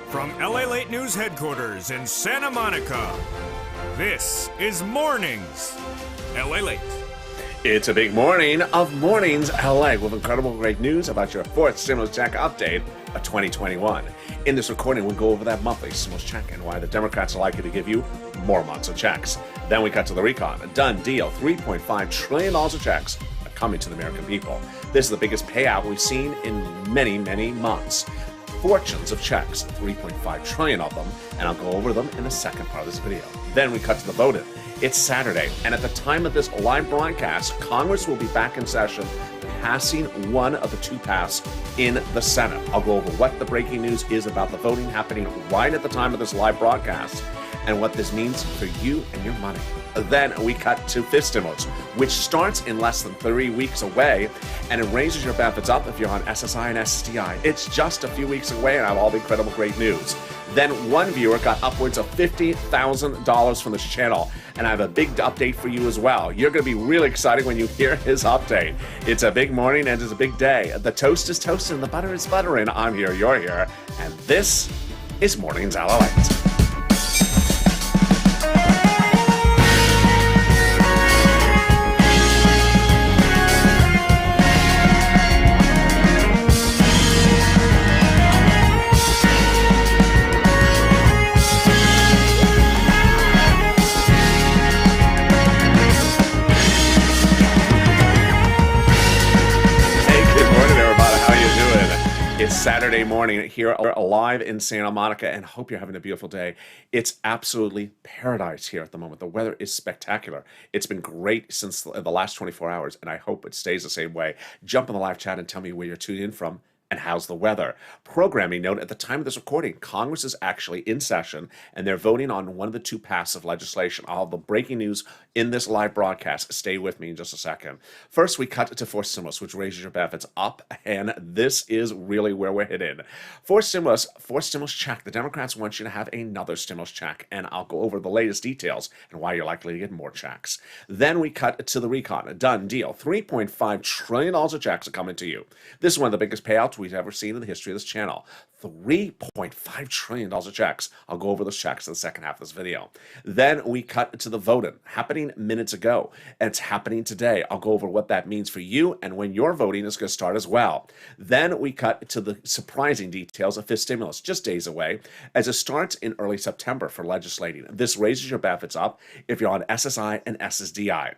From LALATE News headquarters in Santa Monica, this is Mornings LALATE. It's a big morning of Mornings LA with incredible great news about your fourth stimulus check update of 2021. In this recording, we'll go over that monthly stimulus check and why the Democrats are likely to give you more months of checks. Then we cut to the recon. A done deal. $3.5 trillion of checks are coming to the American people. This is the biggest payout we've seen in many, many months. Fortunes of checks, 3.5 trillion of them, and I'll go over them in the second part of this video. Then we cut to the voting. It's Saturday, and at the time of this live broadcast, Congress will be back in session, passing one of the two paths in the Senate. I'll go over what the breaking news is about the voting happening right at the time of this live broadcast, and what this means for you and your money. Then we cut to fifth stimulus, which starts in less than 3 weeks away, and it raises your benefits up if you're on SSI and SSDI. It's just a few weeks away, and I have all the incredible great news. Then one viewer got upwards of $50,000 from this channel, and I have a big update for you as well. You're going to be really excited when you hear his update. It's a big morning and it's a big day. The toast is toasting, the butter is buttering. I'm here, you're here, and this is Mornings LALATE. It's Saturday morning here alive in Santa Monica, and hope you're having a beautiful day. It's absolutely paradise here at the moment. The weather is spectacular. It's been great since the last 24 hours, and I hope it stays the same way. Jump in the live chat and tell me where you're tuning in from and how's the weather. Programming note, at the time of this recording, Congress is actually in session, and they're voting on one of the two paths of legislation. I'll have the breaking news in this live broadcast. Stay with me in just a second. First, we cut to fourth stimulus, which raises your benefits up, and this is really where we're headed. Fourth stimulus check. The Democrats want you to have another stimulus check, and I'll go over the latest details and why you're likely to get more checks. Then we cut to the recon. A done deal. $3.5 trillion of checks are coming to you. This is one of the biggest payouts we've ever seen in the history of this channel. $3.5 trillion of checks. I'll go over those checks in the second half of this video. Then we cut to the voting, happening minutes ago, and it's happening today. I'll go over what that means for you and when your voting is going to start as well. Then we cut to the surprising details of fifth stimulus, just days away, as it starts in early September for legislating. This raises your benefits up if you're on SSI and SSDI.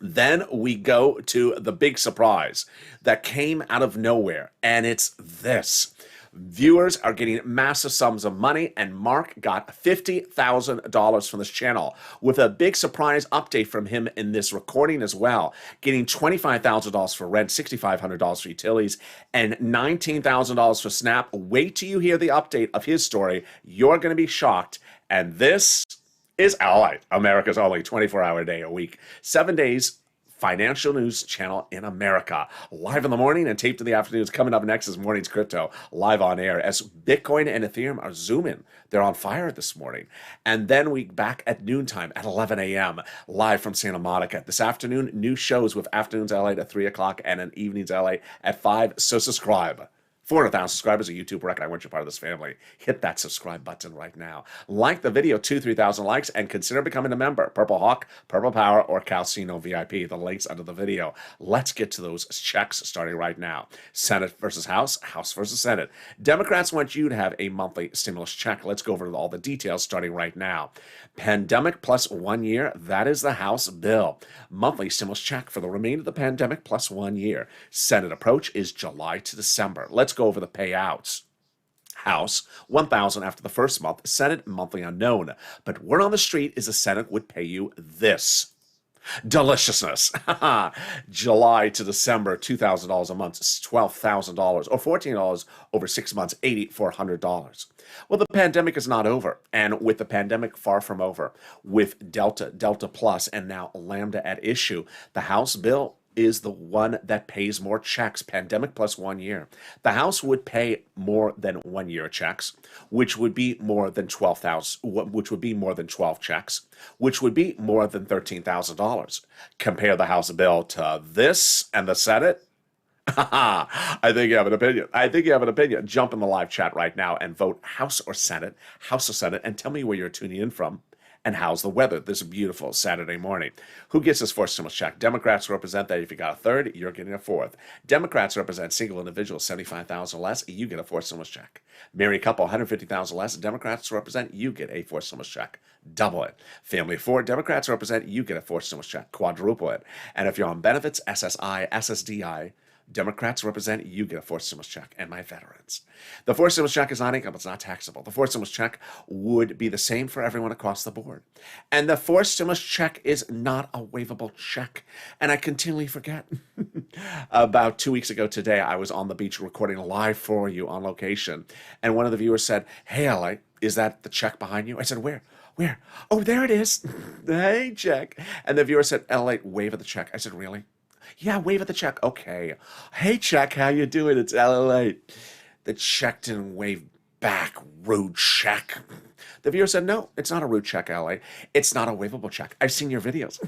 Then we go to the big surprise that came out of nowhere, and it's this. Viewers are getting massive sums of money, and Mark got $50,000 from this channel, with a big surprise update from him in this recording as well, getting $25,000 for rent, $6,500 for utilities, and $19,000 for Snap. Wait till you hear the update of his story. You're going to be shocked, and this is LALATE, America's only 24-hour day a week, 7 days financial news channel in America. Live in the morning and taped in the afternoons. Coming up next is Morning's Crypto, live on air as Bitcoin and Ethereum are zooming. They're on fire this morning. And then we back at noontime at 11 a.m. live from Santa Monica. This afternoon, new shows with Afternoons LA at 3 o'clock and an Evenings LA at 5. So subscribe. 400,000 subscribers, a YouTube record. I want you part of this family. Hit that subscribe button right now. Like the video, 3,000 likes, and consider becoming a member. Purple Hawk, Purple Power, or Calcino VIP. The links under the video. Let's get to those checks starting right now. Senate versus House, House versus Senate. Democrats want you to have a monthly stimulus check. Let's go over all the details starting right now. Pandemic plus 1 year, that is the House bill. Monthly stimulus check for the remainder of the pandemic plus 1 year. Senate approach is July to December. Let's go over the payouts. House, $1,000 after the first month. Senate, monthly unknown. But word on the street is the Senate would pay you this. Deliciousness. July to December, $2,000 a month, $12,000, or $14 over 6 months, $8,400. Well, the pandemic is not over, and with the pandemic far from over, with Delta, Delta Plus, and now Lambda at issue, the House bill is the one that pays more checks, pandemic plus 1 year. The House would pay more than 1 year checks, which would be more than 12,000, which would be more than 12 checks, which would be more than $13,000. Compare the House bill to this and the Senate, I think you have an opinion. I think you have an opinion. Jump in the live chat right now and vote House or Senate, House or Senate, and tell me where you're tuning in from and how's the weather this beautiful Saturday morning. Who gets this fourth stimulus check? Democrats represent that. If you got a third, you're getting a fourth. Democrats represent single individuals, 75,000 less, you get a fourth stimulus check. Married couple, 150,000 less, Democrats represent, you get a fourth stimulus check. Double it. Family of four, Democrats represent, you get a fourth stimulus check. Quadruple it. And if you're on benefits, SSI, SSDI, Democrats represent, you get a fourth stimulus check, and my veterans. The fourth stimulus check is not income, it's not taxable. The fourth stimulus check would be the same for everyone across the board. And the fourth stimulus check is not a waivable check. And I continually forget. About 2 weeks ago today, I was on the beach recording live for you on location. And one of the viewers said, "Hey, LA, is that the check behind you?" I said, "Where? Where?" "Oh, there it is." "Hey, check." And the viewer said, "LA, wave at the check." I said, "Really?" "Yeah, wave at the check." "Okay." "Hey, check, how you doing? It's LALATE." The check didn't wave back. "Rude check." The viewer said, "No, it's not a rude check, LA. It's not a waivable check. I've seen your videos."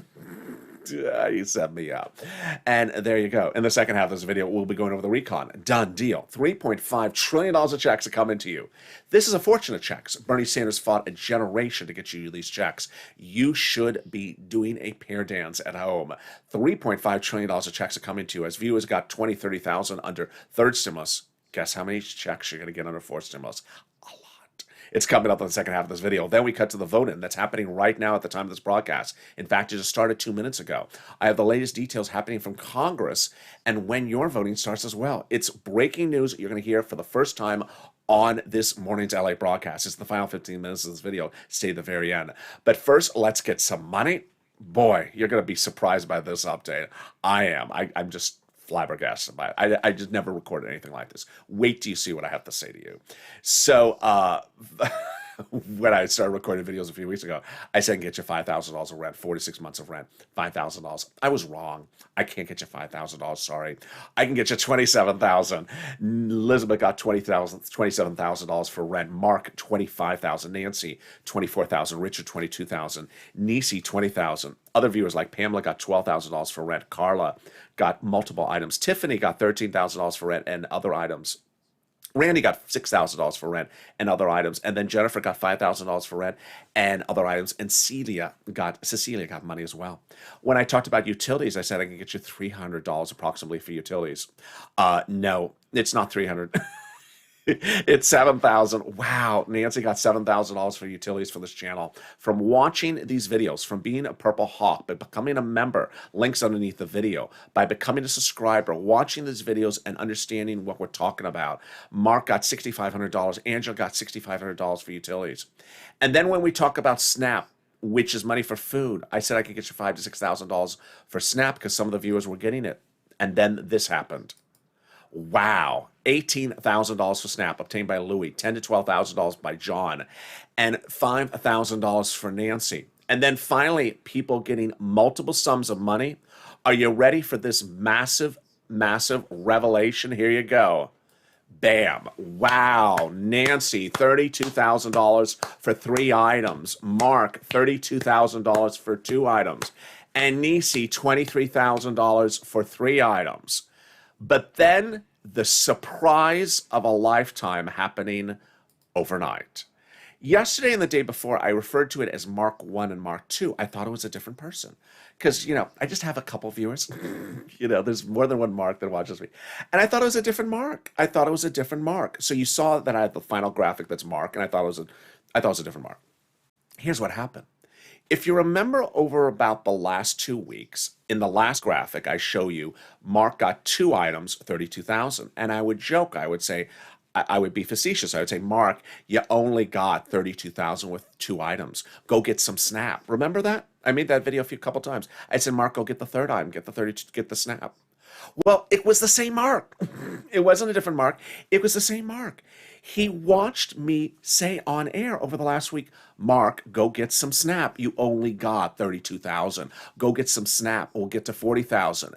You set me up. And there you go. In the second half of this video, we'll be going over the recon. Done deal. $3.5 trillion of checks are coming to you. This is a fortune of checks. Bernie Sanders fought a generation to get you these checks. You should be doing a pair dance at home. $3.5 trillion of checks are coming to you. As viewers got 20, 30,000 under third stimulus, guess how many checks you're going to get under fourth stimulus? It's coming up in the second half of this video. Then we cut to the voting that's happening right now at the time of this broadcast. In fact, it just started 2 minutes ago. I have the latest details happening from Congress and when your voting starts as well. It's breaking news you're going to hear for the first time on this morning's LA broadcast. It's the final 15 minutes of this video. Stay at the very end. But first, let's get some money. Boy, you're going to be surprised by this update. I am. I'm just flabbergasted by it. I just never recorded anything like this. Wait till you see what I have to say to you. So when I started recording videos a few weeks ago, I said I can get you $5,000 of rent, 46 months of rent, $5,000. I was wrong. I can't get you $5,000. Sorry. I can get you $27,000. Elizabeth got $27,000 for rent. Mark, $25,000. Nancy, $24,000. Richard, $22,000. Nisi, $20,000. Other viewers like Pamela got $12,000 for rent. Carla got multiple items. Tiffany got $13,000 for rent and other items. Randy got $6,000 for rent and other items. And then Jennifer got $5,000 for rent and other items. And Cecilia got money as well. When I talked about utilities, I said I can get you $300 approximately for utilities. No, it's not $300. It's $7,000. Wow, Nancy got $7,000 for utilities for this channel. From watching these videos, from being a Purple Hawk, by becoming a member, links underneath the video, by becoming a subscriber, watching these videos and understanding what we're talking about. Mark got $6,500. Angela got $6,500 for utilities. And then when we talk about SNAP, which is money for food, I said I could get you $5,000 to $6,000 for SNAP because some of the viewers were getting it. And then this happened. Wow. $18,000 for SNAP obtained by Louis, $10,000 to $12,000 by John, and $5,000 for Nancy. And then finally, people getting multiple sums of money. Are you ready for this massive, massive revelation? Here you go. Bam. Wow. Nancy, $32,000 for 3 items. Mark, $32,000 for 2 items. And Nisi, $23,000 for 3 items. But then the surprise of a lifetime happening overnight. Yesterday and the day before, I referred to it as Mark 1 and Mark 2. I thought it was a different person. Because, I just have a couple viewers. There's more than one Mark that watches me. And I thought it was a different Mark. So you saw that I had the final graphic that's Mark, and I thought it was a different Mark. Here's what happened. If you remember over about the last 2 weeks, in the last graphic, I show you Mark got 2 items, $32,000. And I would joke, I would say, I would be facetious. I would say, Mark, you only got $32,000 with 2 items. Go get some SNAP. Remember that? I made that video a couple times. I said, Mark, go get the third item, get the SNAP. Well, it was the same Mark. It wasn't a different Mark. It was the same Mark. He watched me say on air over the last week, Mark, go get some SNAP. You only got $32,000. Go get some SNAP. We'll get to $40,000.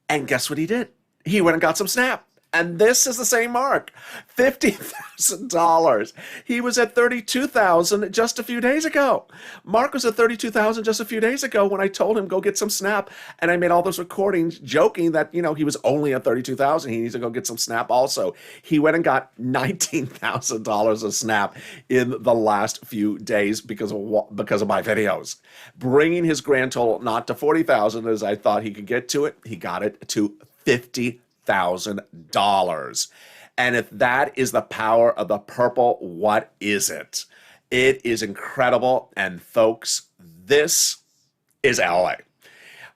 And guess what he did? He went and got some SNAP. And this is the same Mark, $50,000. He was at 32,000 just a few days ago. Mark was at 32,000 just a few days ago when I told him go get some Snap, and I made all those recordings joking that he was only at 32,000. He needs to go get some Snap also. He went and got $19,000 of Snap in the last few days because of my videos, bringing his grand total not to 40,000 as I thought he could get to it. He got it to $50,000. And if that is the power of the purple, what is it? It is incredible. And folks, this is LA.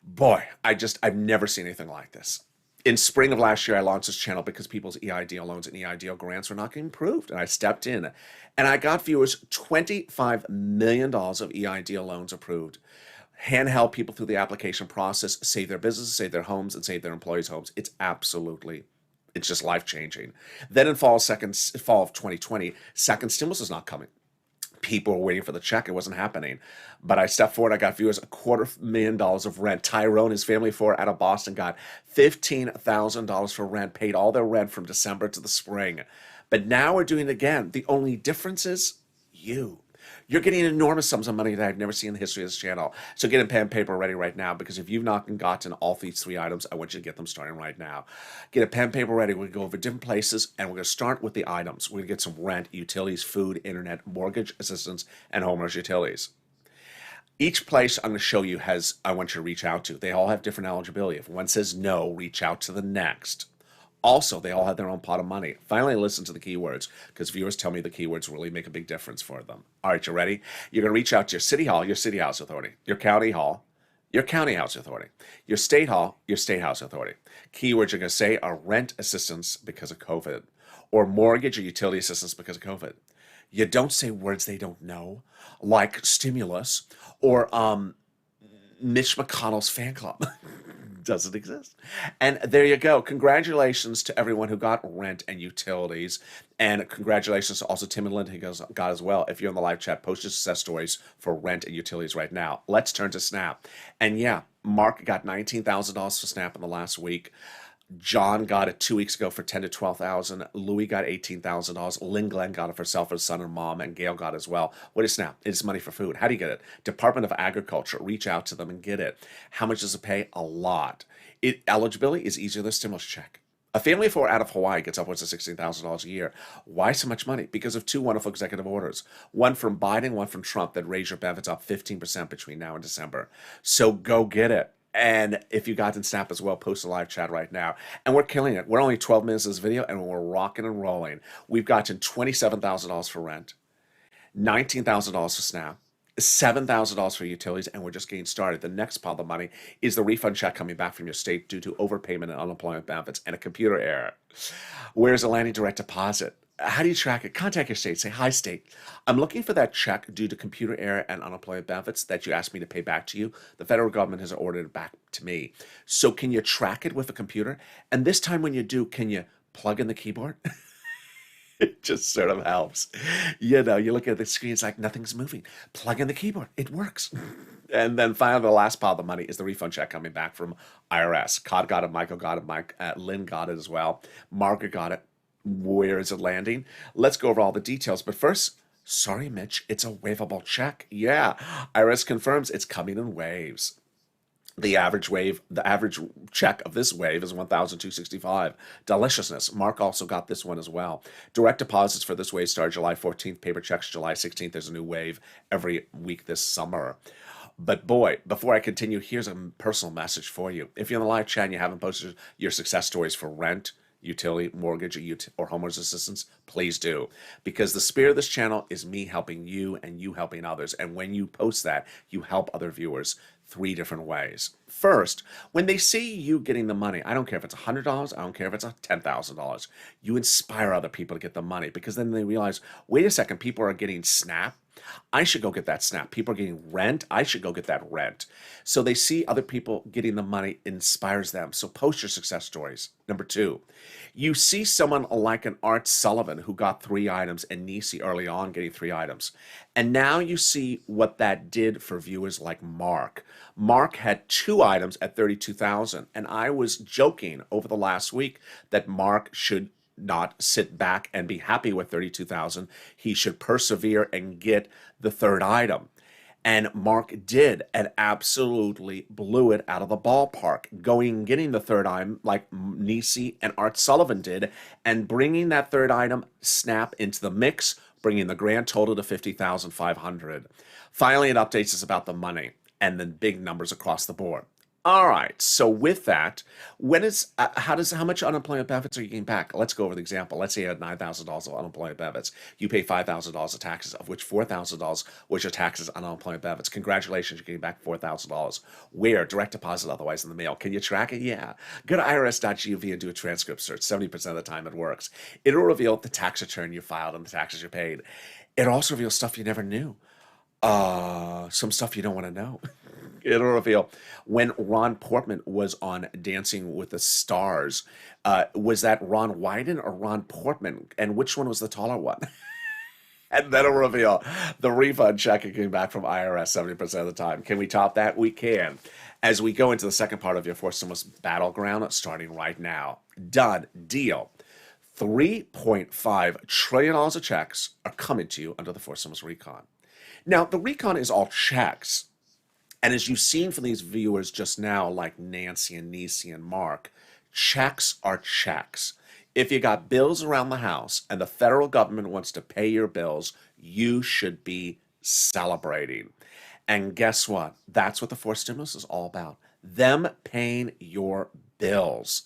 Boy, I've never seen anything like this. In spring of last year, I launched this channel because people's EIDL loans and EIDL grants were not getting approved. And I stepped in and I got viewers $25 million of EIDL loans approved. Handheld people through the application process, save their businesses, save their homes, and save their employees' homes. It's just life-changing. Then in fall of 2020, second stimulus is not coming. People were waiting for the check. It wasn't happening. But I stepped forward. I got viewers $250,000 of rent. Tyrone, his family out of Boston, got $15,000 for rent, paid all their rent from December to the spring. But now we're doing it again. The only difference is you. You're getting enormous sums of money that I've never seen in the history of this channel. So get a pen and paper ready right now, because if you've not gotten all these three items, I want you to get them starting right now. Get a pen and paper ready. We're going to go over different places, and we're going to start with the items. We're going to get some rent, utilities, food, internet, mortgage assistance, and homeowners utilities. Each place I'm going to show you I want you to reach out to. They all have different eligibility. If one says no, reach out to the next. Also, they all have their own pot of money. Finally, listen to the keywords, because viewers tell me the keywords really make a big difference for them. All right, you ready? You're going to reach out to your city hall, your city house authority, your county hall, your county house authority, your state hall, your state house authority. Keywords you're going to say are rent assistance because of COVID, or mortgage or utility assistance because of COVID. You don't say words they don't know, like stimulus or Mitch McConnell's fan club. Doesn't exist. And there you go. Congratulations to everyone who got rent and utilities. And congratulations to also Tim and Linda who got as well. If you're in the live chat, post your success stories for rent and utilities right now. Let's turn to Snap. And yeah, Mark got $19,000 for Snap in the last week. John got it 2 weeks ago for $10,000 to $12,000. Louis got $18,000. Lynn Glenn got it for herself, her son and mom, and Gail got it as well. What is Snap? It's money for food. How do you get it? Department of Agriculture. Reach out to them and get it. How much does it pay? A lot. Eligibility is easier than a stimulus check. A family of four out of Hawaii gets upwards of $16,000 a year. Why so much money? Because of two wonderful executive orders. One from Biden, one from Trump, that raise your benefits up 15% between now and December. So go get it. And if you got in Snap as well, post a live chat right now. And we're killing it. We're only 12 minutes of this video, and we're rocking and rolling. We've gotten $27,000 for rent, $19,000 for Snap, $7,000 for utilities, and we're just getting started. The next pile of money is the refund check coming back from your state due to overpayment and unemployment benefits and a computer error. Where's the landing direct deposit? How do you track it? Contact your state. Say, hi, state. I'm looking for that check due to computer error and unemployment benefits that you asked me to pay back to you. The federal government has ordered it back to me. So can you track it with a computer? And this time when you do, can you plug in the keyboard? It just sort of helps. You look at the screen, it's like nothing's moving. Plug in the keyboard. It works. And then finally, the last pile of the money is the refund check coming back from IRS. Cod got it, Michael got it, Lynn got it as well. Margaret got it. Where is it landing? Let's go over all the details. But first, sorry, Mitch, it's a waivable check. Yeah, IRS confirms it's coming in waves. The average check of this wave is $1,265. Deliciousness. Mark also got this one as well. Direct deposits for this wave start July 14th. Paper checks July 16th. There's a new wave every week this summer. But boy, before I continue, here's a personal message for you. If you're in the live chat and you haven't posted your success stories for rent, utility, mortgage, or homeowners assistance, please do. Because the spirit of this channel is me helping you and you helping others. And when you post that, you help other viewers three different ways. First, when they see you getting the money, I don't care if it's $100, I don't care if it's $10,000, you inspire other people to get the money, because then they realize, wait a second, people are getting Snap I should go get that SNAP. People are getting rent. I should go get that rent. So they see other people getting the money, inspires them. So post your success stories. Number two, you see someone like an Art Sullivan who got 3 items and Nisi early on getting 3 items. And now you see what that did for viewers like Mark. Mark had 2 items at 32,000. And I was joking over the last week that Mark should not sit back and be happy with 32,000. He should persevere and get the 3rd item. And Mark did and absolutely blew it out of the ballpark, going and getting the 3rd item like Nisi and Art Sullivan did, and bringing that 3rd item, Snap, into the mix, bringing the grand total to 50,500. Finally, it updates us about the money and the big numbers across the board. All right. So with that, how much unemployment benefits are you getting back? Let's go over the example. Let's say you had $9,000 of unemployment benefits. You pay $5,000 of taxes, of which $4,000 was your taxes on unemployment benefits. Congratulations, you're getting back $4,000. Where? Direct deposit, otherwise in the mail. Can you track it? Yeah. Go to irs.gov and do a transcript search. 70% of the time it works. It'll reveal the tax return you filed and the taxes you paid. It also reveals stuff you never knew. Some stuff you don't want to know. It'll reveal when Ron Portman was on Dancing with the Stars. Was that Ron Wyden or Ron Portman? And which one was the taller one? And then it'll reveal the refund check came back from IRS 70% of the time. Can we top that? We can. As we go into the second part of your Fourth Stimulus Battleground, starting right now. Done. Deal. $3.5 trillion of checks are coming to you under the Fourth Stimulus Recon. Now, the recon is all checks. And as you've seen from these viewers just now, like Nancy and Nisi and Mark, checks are checks. If you got bills around the house and the federal government wants to pay your bills, you should be celebrating. And guess what? That's what the fourth stimulus is all about. Them paying your bills.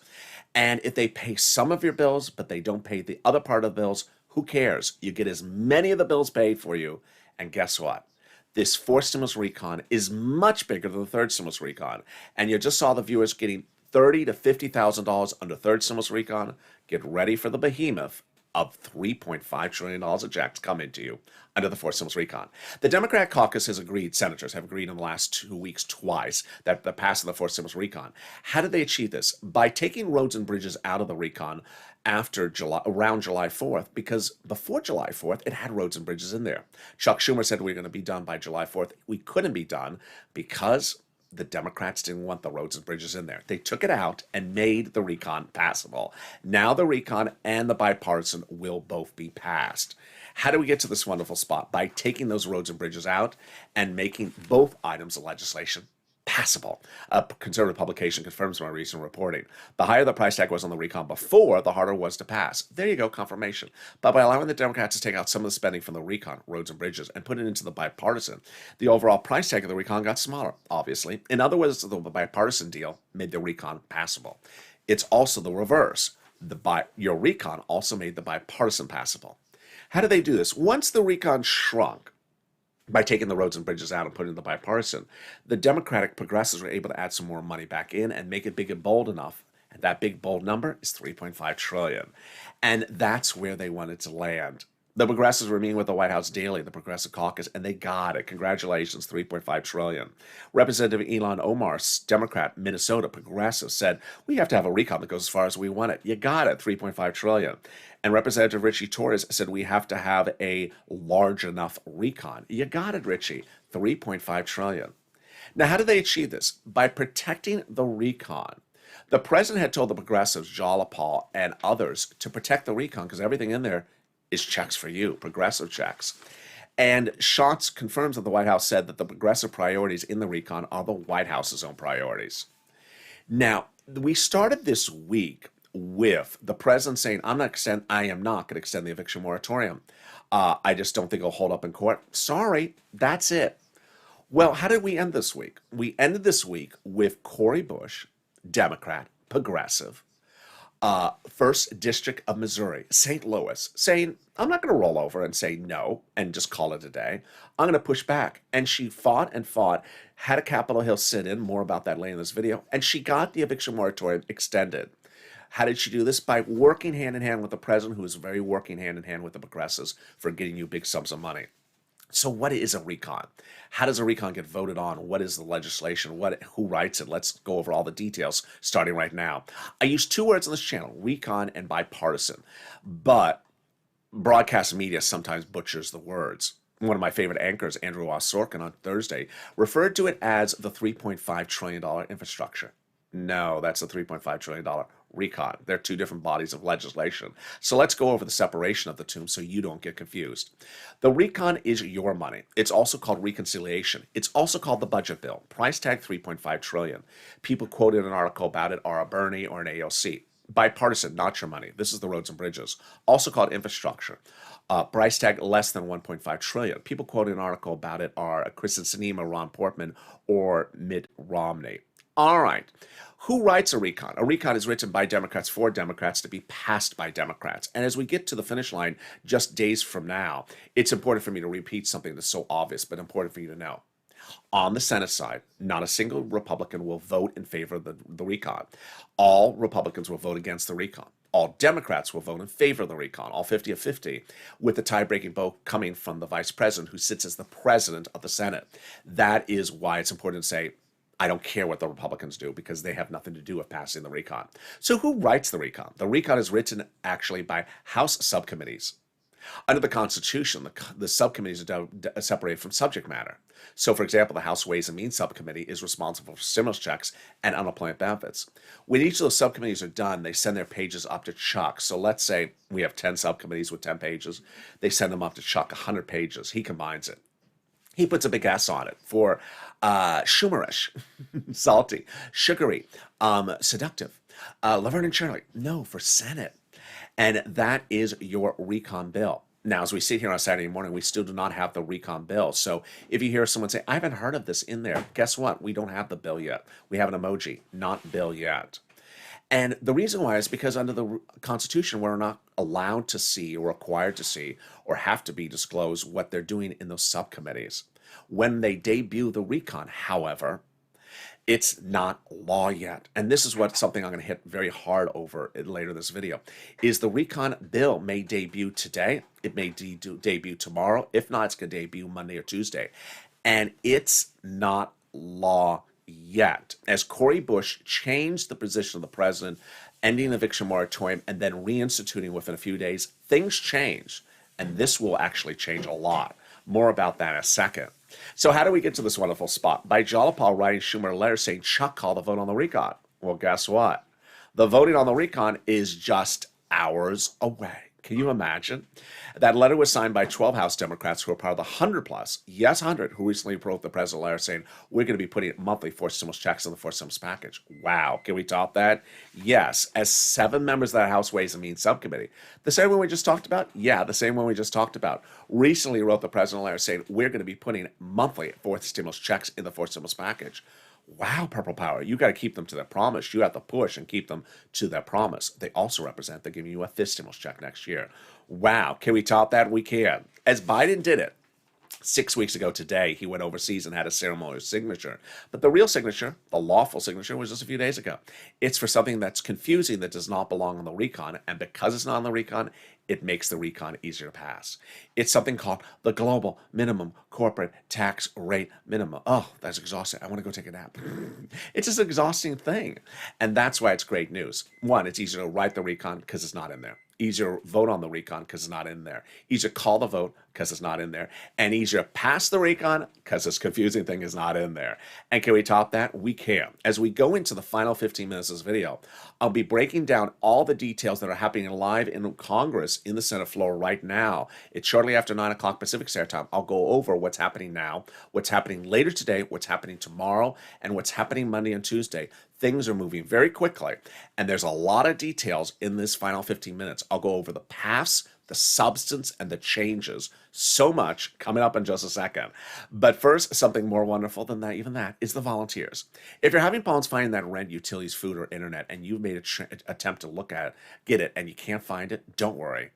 And if they pay some of your bills, but they don't pay the other part of the bills, who cares? You get as many of the bills paid for you. And guess what? This fourth stimulus recon is much bigger than the third stimulus recon. And you just saw the viewers getting $30,000 to $50,000 under third stimulus recon. Get ready for the behemoth of $3.5 trillion of checks coming to you under the fourth stimulus recon. The Democratic caucus has agreed, senators have agreed in the last 2 weeks twice, that the passing of the fourth stimulus recon. How did they achieve this? By taking roads and bridges out of the recon around July 4th, because before July 4th, it had roads and bridges in there. Chuck Schumer said we were going to be done by July 4th. We couldn't be done because the Democrats didn't want the roads and bridges in there. They took it out and made the recon passable. Now the recon and the bipartisan will both be passed. How do we get to this wonderful spot? By taking those roads and bridges out and making both items of legislation passable. A conservative publication confirms my recent reporting. The higher the price tag was on the recon before, the harder it was to pass. There you go, confirmation. But by allowing the Democrats to take out some of the spending from the recon, roads and bridges, and put it into the bipartisan, the overall price tag of the recon got smaller, obviously. In other words, the bipartisan deal made the recon passable. It's also the reverse. Your recon also made the bipartisan passable. How did they do this? Once the recon shrunk, by taking the roads and bridges out and putting in the bipartisan, the Democratic progressives were able to add some more money back in and make it big and bold enough. And that big, bold number is $3.5 trillion. And that's where they wanted to land. The progressives were meeting with the White House daily, the Progressive Caucus, and they got it. Congratulations, $3.5 trillion. Representative Ilhan Omar, Democrat, Minnesota, progressive, said, we have to have a recon that goes as far as we want it. You got it, $3.5 trillion. And Representative Richie Torres said, we have to have a large enough recon. You got it, Richie, $3.5 trillion. Now, how did they achieve this? By protecting the recon. The president had told the progressives, Jalapal and others, to protect the recon because everything in there is checks for you, progressive checks. And Schatz confirms that the White House said that the progressive priorities in the recon are the White House's own priorities. Now, we started this week with the president saying, I am not going to extend the eviction moratorium. I just don't think it'll hold up in court. Sorry, that's it. Well, how did we end this week? We ended this week with Cori Bush, Democrat, progressive, 1st District of Missouri, St. Louis, saying, I'm not going to roll over and say no and just call it a day. I'm going to push back. And she fought and fought, had a Capitol Hill sit-in, more about that later in this video, and she got the eviction moratorium extended. How did she do this? By working hand in hand with the president, who is very working hand in hand with the progressives for getting you big sums of money. So what is a recon? How does a recon get voted on? What is the legislation? Who writes it? Let's go over all the details starting right now. I use two words on this channel, recon and bipartisan, but broadcast media sometimes butchers the words. One of my favorite anchors, Andrew Sorkin, on Thursday, referred to it as the $3.5 trillion infrastructure. No, that's the $3.5 trillion recon. They're two different bodies of legislation. So let's go over the separation of the two so you don't get confused. The recon is your money. It's also called reconciliation. It's also called the budget bill. Price tag $3.5 trillion. People quoted an article about it are a Bernie or an AOC. Bipartisan, not your money. This is the roads and bridges, also called infrastructure. Price tag less than $1.5 trillion. People quoting an article about it are Kristen Sinema, Ron Portman, or Mitt Romney. All right. Who writes a recon? A recon is written by Democrats for Democrats to be passed by Democrats. And as we get to the finish line just days from now, it's important for me to repeat something that's so obvious, but important for you to know. On the Senate side, not a single Republican will vote in favor of the recon. All Republicans will vote against the recon. All Democrats will vote in favor of the recon, all 50 of 50, with the tie-breaking vote coming from the vice president, who sits as the president of the Senate. That is why it's important to say, I don't care what the Republicans do, because they have nothing to do with passing the recon. So who writes the recon? The recon is written actually by House subcommittees. Under the Constitution, the subcommittees are separated from subject matter. So, for example, the House Ways and Means Subcommittee is responsible for stimulus checks and unemployment benefits. When each of those subcommittees are done, they send their pages up to Chuck. So let's say we have 10 subcommittees with 10 pages. They send them up to Chuck, 100 pages. He combines it. He puts a big S on it for Schumerish, salty, sugary, seductive. Laverne and Shirley, no, for Senate. And that is your recon bill. Now, as we sit here on Saturday morning, we still do not have the recon bill. So if you hear someone say, I haven't heard of this in there, guess what? We don't have the bill yet. We have an emoji, not bill yet. And the reason why is because under the Constitution, we're not allowed to see or required to see or have to be disclosed what they're doing in those subcommittees. When they debut the recon, however, it's not law yet. And this is something I'm going to hit very hard over later in this video, is the recon bill may debut today. It may debut tomorrow. If not, it's going to debut Monday or Tuesday. And it's not law yet. As Cori Bush changed the position of the president, ending the eviction moratorium, and then reinstituting within a few days, things change. And this will actually change a lot. More about that in a second. So how do we get to this wonderful spot? By Jalapal writing Schumer a letter saying, Chuck, call the vote on the recon. Well, guess what? The voting on the recon is just hours away. Can you imagine? That letter was signed by 12 House Democrats who are part of the 100 plus, yes, 100, who recently wrote the president a letter saying, we're going to be putting monthly forced stimulus checks in the forced stimulus package. Wow. Can we top that? Yes. As 7 members of that House Ways and Means Subcommittee. The same one we just talked about? Yeah, the same one we just talked about. Recently wrote the president a letter saying, we're going to be putting monthly forced stimulus checks in the forced stimulus package. Wow, Purple Power, you got to keep them to their promise. You have to push and keep them to their promise. They also represent they're giving you a 5th stimulus check next year. Wow, can we top that? We can. As Biden did it 6 weeks ago today, he went overseas and had a ceremonial signature. But the real signature, the lawful signature, was just a few days ago. It's for something that's confusing that does not belong on the recon. And because it's not on the recon, it makes the recon easier to pass. It's something called the Global Minimum Corporate Tax Rate Minimum. Oh, that's exhausting. I want to go take a nap. It's just an exhausting thing. And that's why it's great news. One, it's easier to write the recon because it's not in there. Easier to vote on the recon because it's not in there. Easier to call the vote because it's not in there. And easier to pass the recon because this confusing thing is not in there. And can we top that? We can. As we go into the final 15 minutes of this video, I'll be breaking down all the details that are happening live in Congress in the Senate floor right now. It's shortly after 9 o'clock Pacific Standard Time. I'll go over what's happening now, what's happening later today, what's happening tomorrow, and what's happening Monday and Tuesday. Things are moving very quickly, and there's a lot of details in this final 15 minutes. I'll go over the paths, the substance, and the changes. So much coming up in just a second. But first, something more wonderful than that, even that, is the volunteers. If you're having problems finding that rent, utilities, food, or internet, and you've made an attempt to look at it, get it, and you can't find it, don't worry.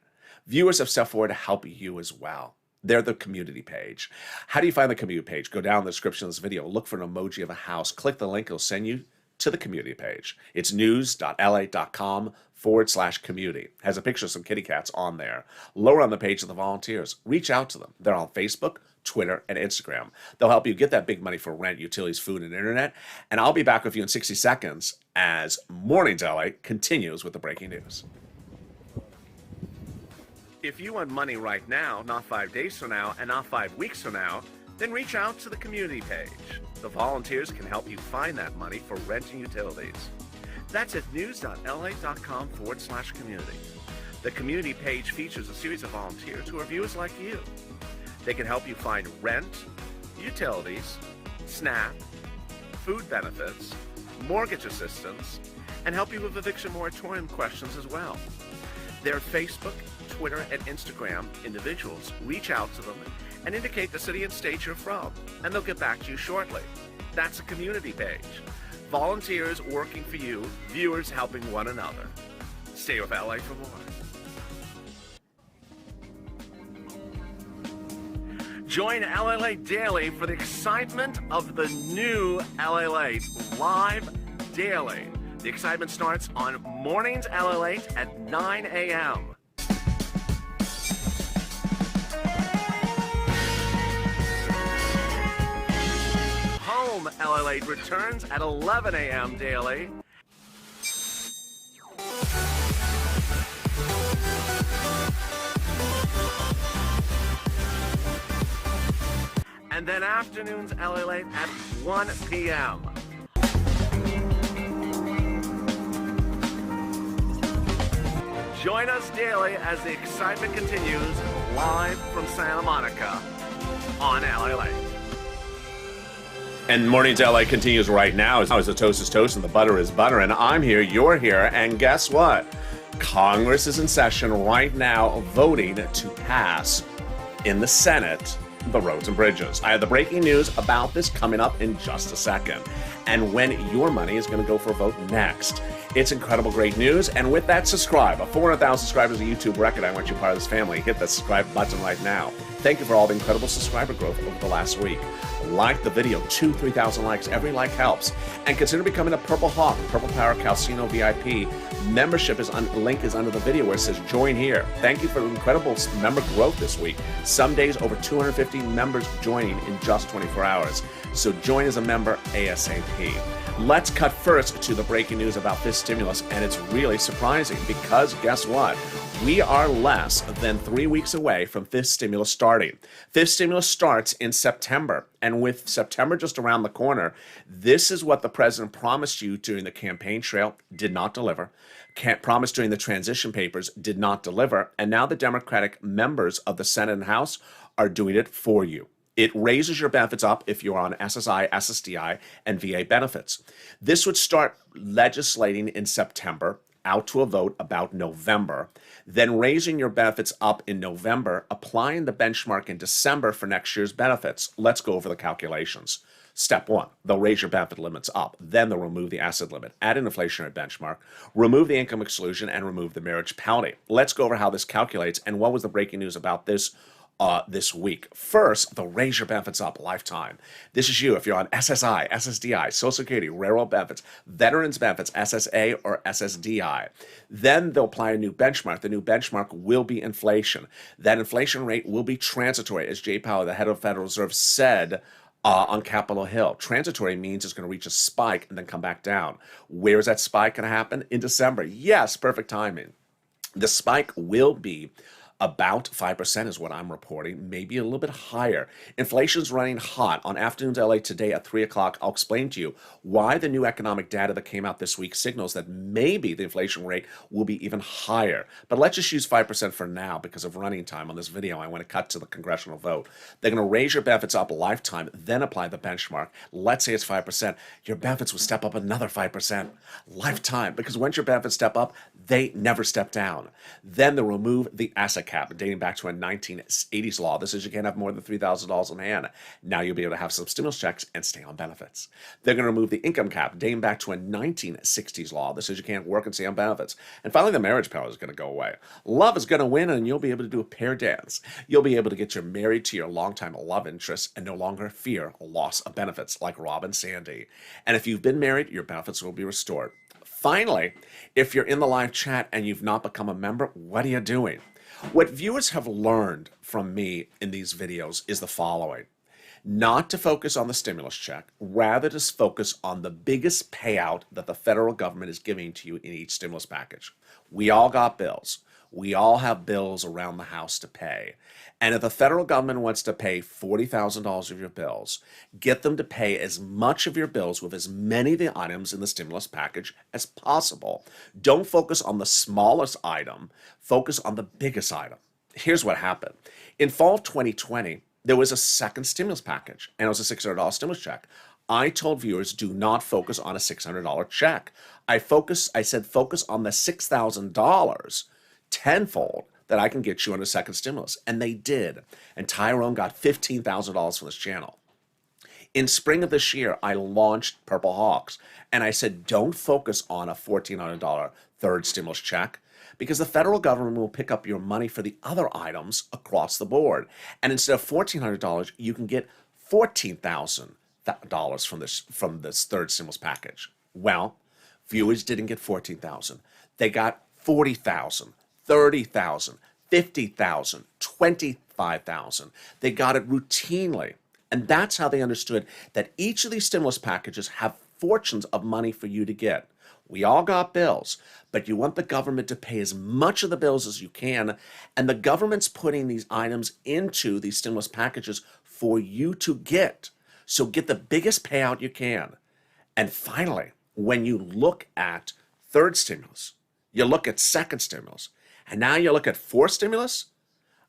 Viewers have stepped forward to help you as well. They're the community page. How do you find the community page? Go down in the description of this video, look for an emoji of a house, click the link, it'll send you to the community page. It's news.lalate.com/community. Has a picture of some kitty cats on there. Lower on the page are the volunteers. Reach out to them. They're on Facebook, Twitter, and Instagram. They'll help you get that big money for rent, utilities, food, and internet. And I'll be back with you in 60 seconds as Mornings LA continues with the breaking news. If you want money right now, not 5 days from now, and not 5 weeks from now, then reach out to the community page. The volunteers can help you find that money for rent and utilities. That's at news.lalate.com/community. The community page features a series of volunteers who are viewers like you. They can help you find rent, utilities, SNAP, food benefits, mortgage assistance, and help you with eviction moratorium questions as well. Their Facebook, Twitter, and Instagram individuals reach out to them and indicate the city and state you're from, and they'll get back to you shortly. That's a community page. Volunteers working for you, viewers helping one another. Stay with LA for more. Join LALATE Daily for the excitement of the new LALATE live daily. The excitement starts on Mornings LALATE at 9 a.m. Home LALATE returns at 11 a.m. daily. And then afternoons LALATE at 1 p.m. Join us daily as the excitement continues live from Santa Monica on LALATE. And Mornings LA continues right now as the toast is toast and the butter is butter. And I'm here, you're here, and guess what? Congress is in session right now voting to pass in the Senate the roads and bridges. I have the breaking news about this coming up in just a second. And when your money is going to go for a vote next. It's incredible, great news. And with that, subscribe. 400,000 subscribers, a YouTube record. I want you part of this family. Hit that subscribe button right now. Thank you for all the incredible subscriber growth over the last week. Like the video, 3,000 likes. Every like helps. And consider becoming a Purple Hawk, Purple Power Calcino VIP. Membership link is under the video where it says join here. Thank you for the incredible member growth this week. Some days over 250 members joining in just 24 hours. So join as a member ASAP. Let's cut first to the breaking news about this stimulus, and it's really surprising because guess what? We are less than 3 weeks away from fifth stimulus starting. Fifth stimulus starts in September, and with September just around the corner, this is what the president promised you during the campaign trail, did not deliver. Promised during the transition papers, did not deliver, and now the Democratic members of the Senate and House are doing it for you. It raises your benefits up if you're on SSI, SSDI, and VA benefits. This would start legislating in September, out to a vote about November, then raising your benefits up in November, applying the benchmark in December for next year's benefits. Let's go over the calculations. Step one, they'll raise your benefit limits up. Then they'll remove the asset limit, add an inflationary benchmark, remove the income exclusion, and remove the marriage penalty. Let's go over how this calculates and what was the breaking news about this week. First, they'll raise your benefits up lifetime. This is you if you're on SSI, SSDI, Social Security, railroad benefits, veterans benefits, SSA or SSDI. Then they'll apply a new benchmark. The new benchmark will be inflation. That inflation rate will be transitory, as Jay Powell, the head of the Federal Reserve, said on Capitol Hill. Transitory means it's going to reach a spike and then come back down. Where is that spike going to happen? In December. Yes, perfect timing. The spike will be about 5% is what I'm reporting, maybe a little bit higher. Inflation's running hot. On Afternoons LA today at 3 o'clock, I'll explain to you why the new economic data that came out this week signals that maybe the inflation rate will be even higher. But let's just use 5% for now because of running time on this video. I want to cut to the congressional vote. They're going to raise your benefits up lifetime, then apply the benchmark. Let's say it's 5%. Your benefits will step up another 5% lifetime because once your benefits step up, they never step down. Then they'll remove the asset asset cap dating back to a 1980s law. This is you can't have more than $3,000 in hand. Now you'll be able to have some stimulus checks and stay on benefits. They're going to remove the income cap dating back to a 1960s law. This is you can't work and stay on benefits. And finally, the marriage penalty is going to go away. Love is going to win, and you'll be able to do a pair dance. You'll be able to get married to your longtime love interest and no longer fear a loss of benefits like Rob and Sandy. And if you've been married, your benefits will be restored. Finally, if you're in the live chat and you've not become a member, what are you doing? What viewers have learned from me in these videos is the following. Not to focus on the stimulus check, rather to focus on the biggest payout that the federal government is giving to you in each stimulus package. We all got bills. We all have bills around the house to pay. And if the federal government wants to pay $40,000 of your bills, get them to pay as much of your bills with as many of the items in the stimulus package as possible. Don't focus on the smallest item, focus on the biggest item. Here's what happened. In fall of 2020, there was a second stimulus package, and it was a $600 stimulus check. I told viewers, do not focus on a $600 check. I said, focus on the $6,000 tenfold that I can get you on a second stimulus. And they did. And Tyrone got $15,000 from this channel. In spring of this year, I launched Purple Hawks. And I said, don't focus on a $1,400 third stimulus check, because the federal government will pick up your money for the other items across the board. And instead of $1,400, you can get $14,000 from this third stimulus package. Well, viewers didn't get $14,000. They got $40,000. $30,000, $50,000, $25,000. They got it routinely. And that's how they understood that each of these stimulus packages have fortunes of money for you to get. We all got bills, but you want the government to pay as much of the bills as you can. And the government's putting these items into these stimulus packages for you to get. So get the biggest payout you can. And finally, when you look at third stimulus, you look at second stimulus, and now you look at fourth stimulus,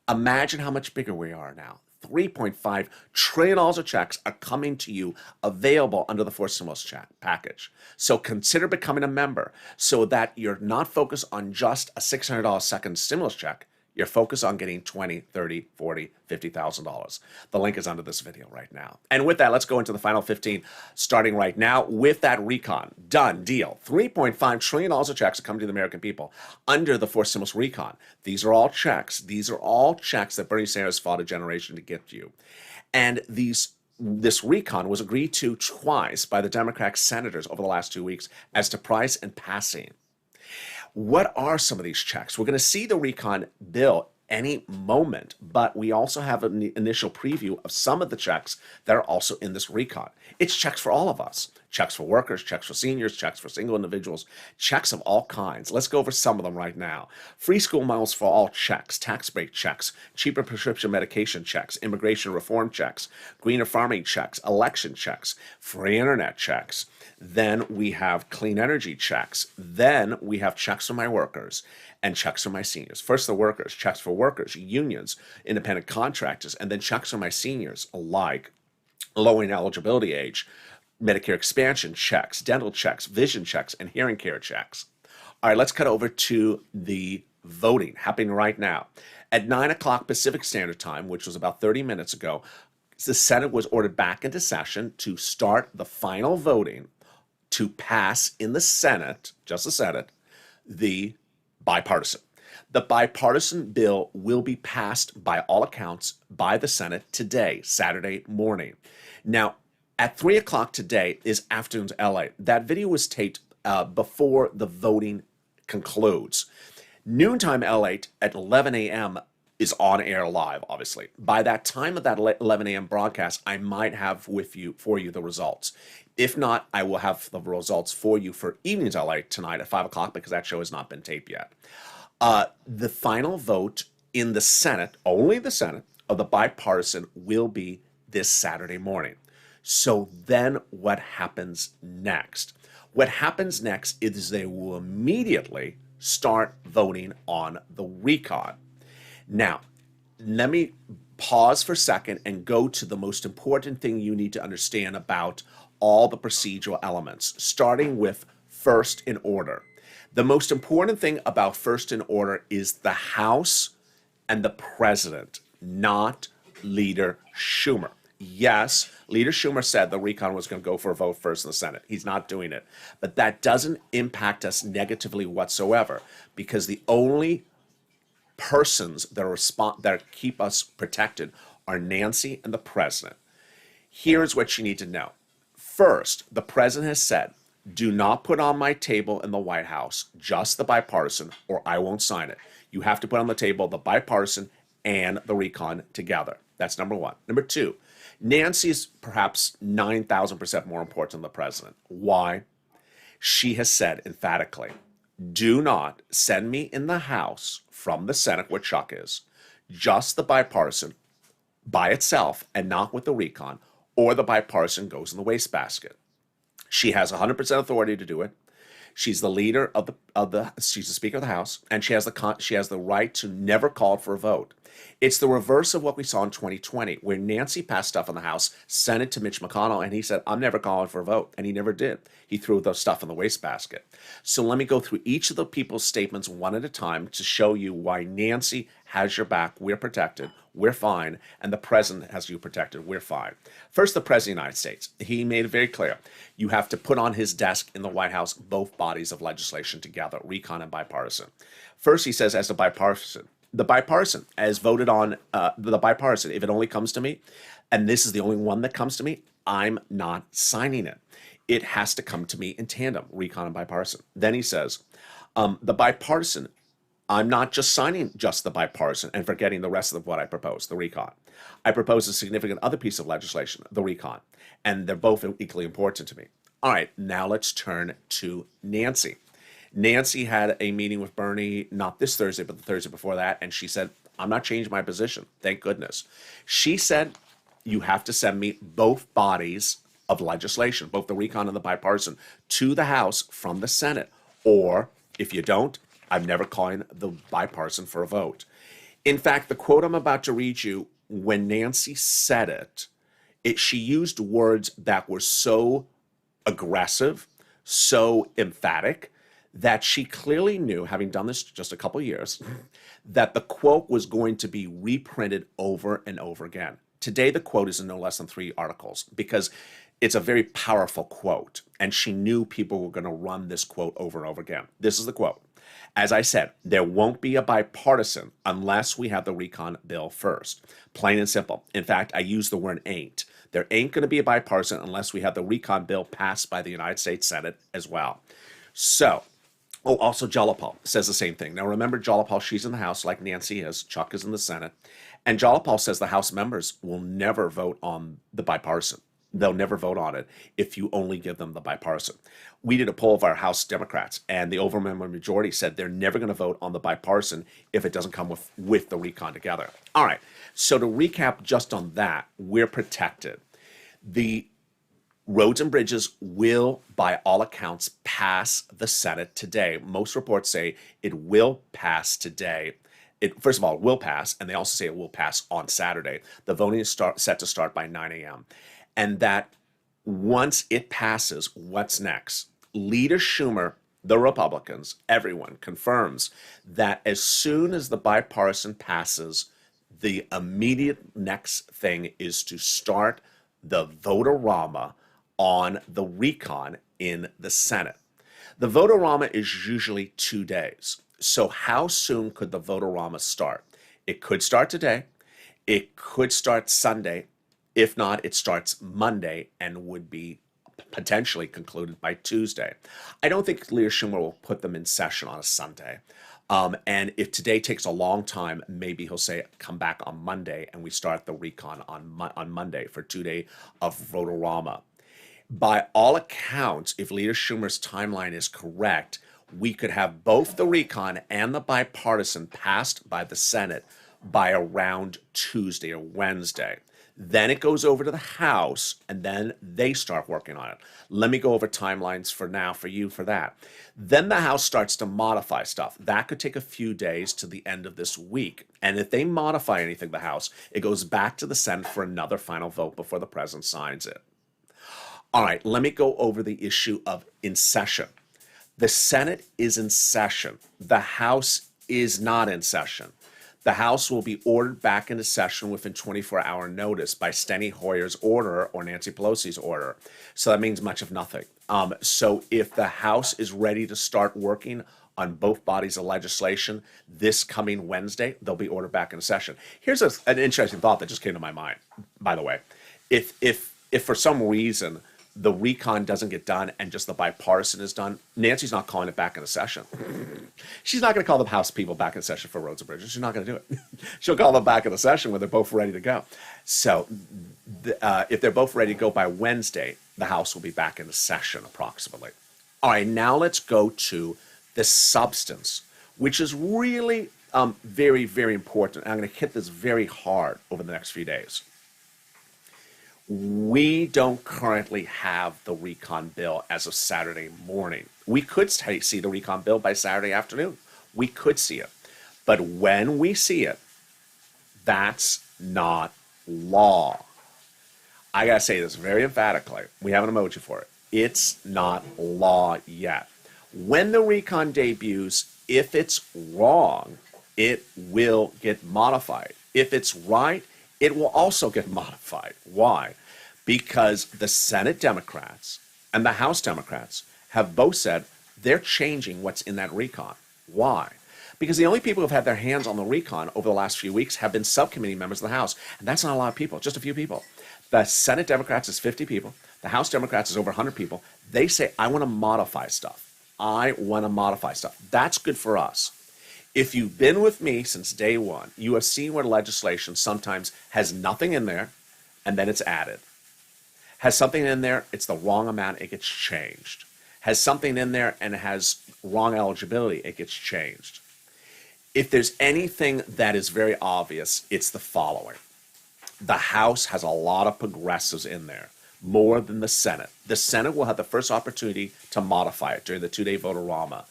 imagine how much bigger we are now. $3.5 trillion of checks are coming to you available under the fourth stimulus package. So consider becoming a member so that you're not focused on just a $600 second stimulus check. You're focused on getting $20, $30, $40, $50,000. The link is under this video right now. And with that, let's go into the final 15, starting right now with that recon. Done deal. $3.5 trillion of checks are coming to the American people under the fourth stimulus recon. These are all checks. These are all checks that Bernie Sanders fought a generation to get you. And this recon was agreed to twice by the Democratic senators over the last 2 weeks as to price and passing. What are some of these checks? We're going to see the recon bill any moment, but we also have an initial preview of some of the checks that are also in this recon. It's checks for all of us. Checks for workers, checks for seniors, checks for single individuals, checks of all kinds. Let's go over some of them right now. Free school meals for all checks, tax break checks, cheaper prescription medication checks, immigration reform checks, greener farming checks, election checks, free internet checks. Then we have clean energy checks. Then we have checks for my workers and checks for my seniors. First, the workers, checks for workers, unions, independent contractors, and then checks for my seniors, like lowering eligibility age, Medicare expansion checks, dental checks, vision checks, and hearing care checks. All right, let's cut over to the voting happening right now. At 9 o'clock Pacific Standard Time, which was about 30 minutes ago, the Senate was ordered back into session to start the final voting to pass in the Senate, just the Senate, the bipartisan. The bipartisan bill will be passed by all accounts by the Senate today, Saturday morning. Now, at 3 o'clock today is Afternoons LA. That video was taped before the voting concludes. Noontime LA at 11 a.m. is on air live, obviously. By that time of that 11 a.m. broadcast, I might have for you the results. If not, I will have the results for you for Evenings LA tonight at 5 o'clock because that show has not been taped yet. The final vote in the Senate, only the Senate, of the bipartisan will be this Saturday morning. So then what happens next? What happens next is they will immediately start voting on the recon. Now, let me pause for a second and go to the most important thing you need to understand about all the procedural elements, starting with first in order. The most important thing about first in order is the House and the president, not Leader Schumer. Yes, Leader Schumer said the recon was going to go for a vote first in the Senate. He's not doing it. But that doesn't impact us negatively whatsoever, because the only persons that keep us protected are Nancy and the president. Here's what you need to know. First, the president has said, do not put on my table in the White House just the bipartisan, or I won't sign it. You have to put on the table the bipartisan and the recon together. That's number one. Number two, Nancy's perhaps 9,000% more important than the president. Why? She has said emphatically, do not send me in the House from the Senate, where Chuck is, just the bipartisan by itself and not with the recon, or the bipartisan goes in the wastebasket. She has 100% authority to do it. She's the leader she's the Speaker of the House, and she has the right to never call for a vote. It's the reverse of what we saw in 2020, where Nancy passed stuff in the House, sent it to Mitch McConnell, and he said, I'm never calling for a vote. And he never did. He threw the stuff in the wastebasket. So let me go through each of the people's statements one at a time to show you why Nancy has your back. We're protected. We're fine. And the president has you protected. We're fine. First, the president of the United States. He made it very clear. You have to put on his desk in the White House both bodies of legislation together, recon and bipartisan. First, he says, as a bipartisan, the bipartisan, as voted on, the bipartisan, if it only comes to me, and this is the only one that comes to me, I'm not signing it. It has to come to me in tandem, recon and bipartisan. Then he says, the bipartisan, I'm not just signing just the bipartisan and forgetting the rest of what I propose, the recon. I propose a significant other piece of legislation, the recon, and they're both equally important to me. All right, now let's turn to Nancy. Nancy had a meeting with Bernie, not this Thursday, but the Thursday before that, and she said, I'm not changing my position. Thank goodness. She said, you have to send me both bodies of legislation, both the recon and the bipartisan, to the House from the Senate. Or if you don't, I'm never calling the bipartisan for a vote. In fact, the quote I'm about to read you, when Nancy said it, she used words that were so aggressive, so emphatic, that she clearly knew, having done this just a couple of years, that the quote was going to be reprinted over and over again. Today, the quote is in no less than 3 articles because it's a very powerful quote, and she knew people were going to run this quote over and over again. This is the quote. As I said, there won't be a bipartisan unless we have the recon bill first. Plain and simple. In fact, I use the word ain't. There ain't going to be a bipartisan unless we have the recon bill passed by the United States Senate as well. So, also Jalopal says the same thing. Now remember, Jalopal, she's in the House like Nancy is. Chuck is in the Senate. And Jalopal says the House members will never vote on the bipartisan. They'll never vote on it if you only give them the bipartisan. We did a poll of our House Democrats, and the overwhelming majority said they're never going to vote on the bipartisan if it doesn't come with the recon together. All right, so to recap just on that, we're protected. The roads and bridges will, by all accounts, pass the Senate today. Most reports say it will pass today. It, first of all, it will pass, and they also say it will pass on Saturday. The voting is set to start by 9 a.m. And that once it passes, what's next? Leader Schumer, the Republicans, everyone confirms that as soon as the bipartisan passes, the immediate next thing is to start the vote-a-rama on the recon in the Senate. The vote-a-rama is usually 2 days. So how soon could the vote-a-rama start? It could start today. It could start Sunday. If not, it starts Monday and would be potentially concluded by Tuesday. I don't think Leader Schumer will put them in session on a Sunday. And if today takes a long time, maybe he'll say, come back on Monday, and we start the recon on Monday for 2 days of vote-a-rama. By all accounts, if Leader Schumer's timeline is correct, we could have both the recon and the bipartisan passed by the Senate by around Tuesday or Wednesday. Then it goes over to the House, and then they start working on it. Let me go over timelines for now for you for that. Then the House starts to modify stuff. That could take a few days to the end of this week. And if they modify anything, the House, it goes back to the Senate for another final vote before the president signs it. All right, let me go over the issue of in session. The Senate is in session. The House is not in session. The House will be ordered back into session within 24-hour notice by Steny Hoyer's order or Nancy Pelosi's order. So that means much of nothing. So if the House is ready to start working on both bodies of legislation this coming Wednesday, they'll be ordered back into session. Here's an interesting thought that just came to my mind, by the way. If for some reason the recon doesn't get done and just the bipartisan is done, Nancy's not calling it back into session. She's not going to call the House people back in session for roads and bridges. She's not going to do it. She'll call them back into session when they're both ready to go. So if they're both ready to go by Wednesday, the House will be back into session approximately. All right, now let's go to the substance, which is really very, very important. I'm going to hit this very hard over the next few days. We don't currently have the recon bill as of Saturday morning. We could see the recon bill by Saturday afternoon. We could see it. But when we see it, that's not law. I got to say this very emphatically. We have an emoji for it. It's not law yet. When the recon debuts, if it's wrong, it will get modified. If it's right, it will also get modified. Why? Because the Senate Democrats and the House Democrats have both said they're changing what's in that recon. Why? Because the only people who have had their hands on the recon over the last few weeks have been subcommittee members of the House. And that's not a lot of people, just a few people. The Senate Democrats is 50 people. The House Democrats is over 100 people. They say, I want to modify stuff. I want to modify stuff. That's good for us. If you've been with me since day one, you have seen where legislation sometimes has nothing in there and then it's added. Has something in there, it's the wrong amount, it gets changed. Has something in there and it has wrong eligibility, it gets changed. If there's anything that is very obvious, it's the following. The House has a lot of progressives in there, more than the Senate. The Senate will have the first opportunity to modify it during the two-day vote-a-rama.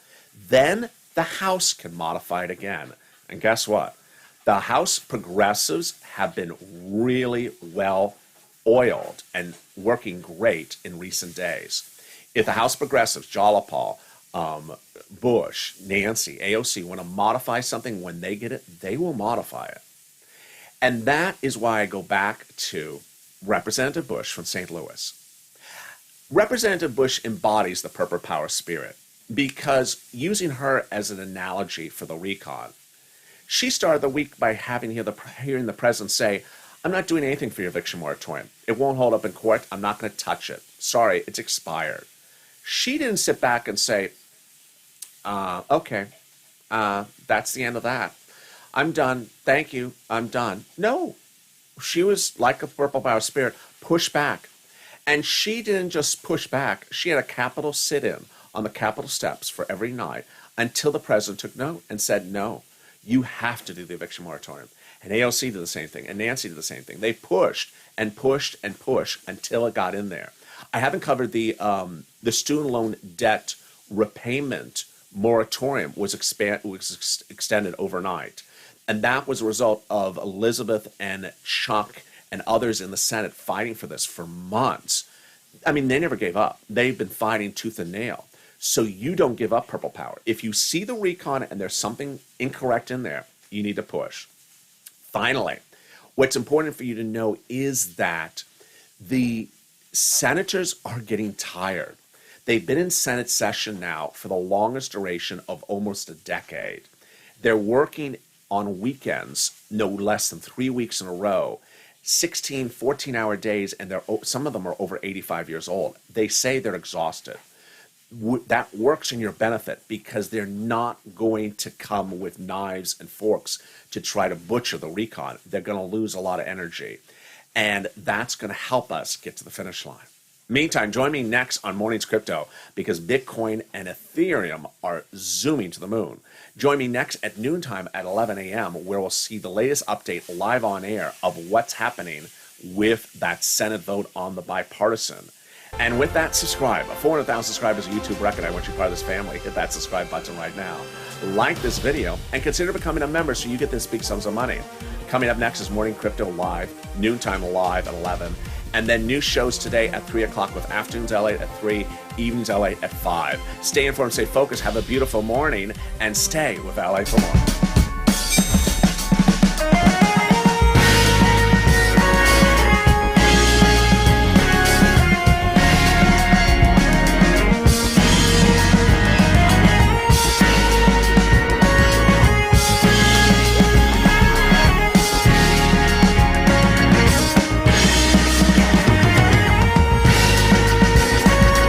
Then the House can modify it again. And guess what? The House progressives have been really well oiled and working great in recent days. If the House progressives, Jalapal, Bush, Nancy, AOC, want to modify something when they get it, they will modify it. And that is why I go back to Representative Bush from St. Louis. Representative Bush embodies the purple power spirit because using her as an analogy for the recon, she started the week by hearing the president say, I'm not doing anything for your eviction moratorium. It won't hold up in court. I'm not going to touch it. Sorry, it's expired. She didn't sit back and say, okay, that's the end of that. I'm done. Thank you. I'm done. No, she was like a purple power spirit, push back. And she didn't just push back. She had a Capitol sit-in on the Capitol steps for every night until the president took note and said, no, you have to do the eviction moratorium. And AOC did the same thing, and Nancy did the same thing. They pushed and pushed and pushed until it got in there. I haven't covered the student loan debt repayment moratorium was extended overnight. And that was a result of Elizabeth and Chuck and others in the Senate fighting for this for months. I mean, they never gave up. They've been fighting tooth and nail. So you don't give up purple power. If you see the recon and there's something incorrect in there, you need to push. Finally, what's important for you to know is that the senators are getting tired. They've been in Senate session now for the longest duration of almost a decade. They're working on weekends, no less than 3 weeks in a row, 16, 14-hour days, and some of them are over 85 years old. They say they're exhausted. That works in your benefit because they're not going to come with knives and forks to try to butcher the recon. They're going to lose a lot of energy. And that's going to help us get to the finish line. Meantime, join me next on Mornings Crypto because Bitcoin and Ethereum are zooming to the moon. Join me next at noontime at 11 a.m. where we'll see the latest update live on air of what's happening with that Senate vote on the bipartisan. And with that, subscribe. 400,000 subscribers, a YouTube record. I want you part of this family. Hit that subscribe button right now. Like this video and consider becoming a member so you get this big sums of money. Coming up next is Morning Crypto Live, noontime live at 11. And then new shows today at 3 o'clock with Afternoons LA at 3, Evenings LA at 5. Stay informed, stay focused, have a beautiful morning, and stay with LA for more.